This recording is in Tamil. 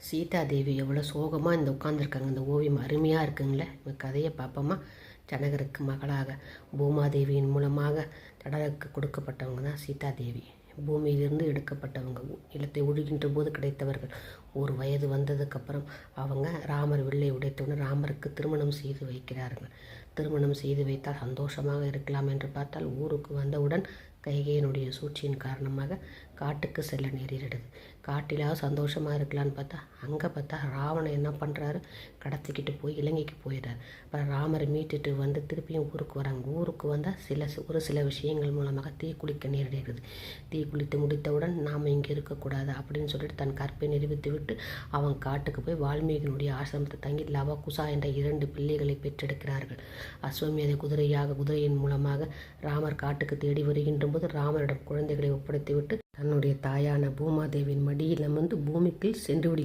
சீதாதேவி எவ்வளோ சோகமாக இந்த உட்காந்துருக்காங்க. இந்த ஓவியம் அருமையாக இருக்குங்களே. இந்த கதையை பார்ப்போமா. ஜனகருக்கு மகளாக பூமாதேவியின் மூலமாக ஜனகருக்கு கொடுக்கப்பட்டவங்க தான் சீதாதேவி. பூமியிலிருந்து எடுக்கப்பட்டவங்க, நிலத்தை உழுகின்ற போது கிடைத்தவர்கள். ஒரு வயது வந்ததுக்கப்புறம் அவங்க ராமர் வில்லை உடைத்தவுடன் ராமருக்கு திருமணம் செய்து வைக்கிறார்கள். திருமணம் செய்து வைத்தால் சந்தோஷமாக இருக்கலாம் என்று பார்த்தால் ஊருக்கு வந்தவுடன் கைகையினுடைய சூழ்ச்சியின் காரணமாக காட்டுக்கு செல்ல நேரிடுது. காட்டிலாவது சந்தோஷமாக இருக்கலான்னு பார்த்தா அங்கே பார்த்தா ராவணன் என்ன பண்ணுறாரு, கடத்திக்கிட்டு போய் இலங்கைக்கு போயிடுறாரு. அப்புறம் ராமரை மீட்டுட்டு வந்து திருப்பியும் ஊருக்கு வராங்க. ஊருக்கு வந்தால் ஒரு சில விஷயங்கள் மூலமாக தீ குளிக்க நேரிடுகிறது. தீ குளித்து முடித்தவுடன் நாம் இங்கே இருக்கக்கூடாது அப்படின்னு சொல்லிட்டு தன் கற்பை நிரூபித்து விட்டு அவன் காட்டுக்கு போய் வால்மீகியினுடைய ஆசிரமத்தை தங்கி லவ குசா என்ற 2 பிள்ளைகளை பெற்றெடுக்கிறார்கள். அஸ்வமேத குதிரையின் மூலமாக ராமர் காட்டுக்கு தேடி வருகின்ற போது ராமரிடம் குழந்தைகளை ஒப்படைத்துவிட்டு தன்னுடைய தாயான பூமாதேவியின் மடியில் அமர்ந்து பூமிக்குள் சென்று விடுகிறார்.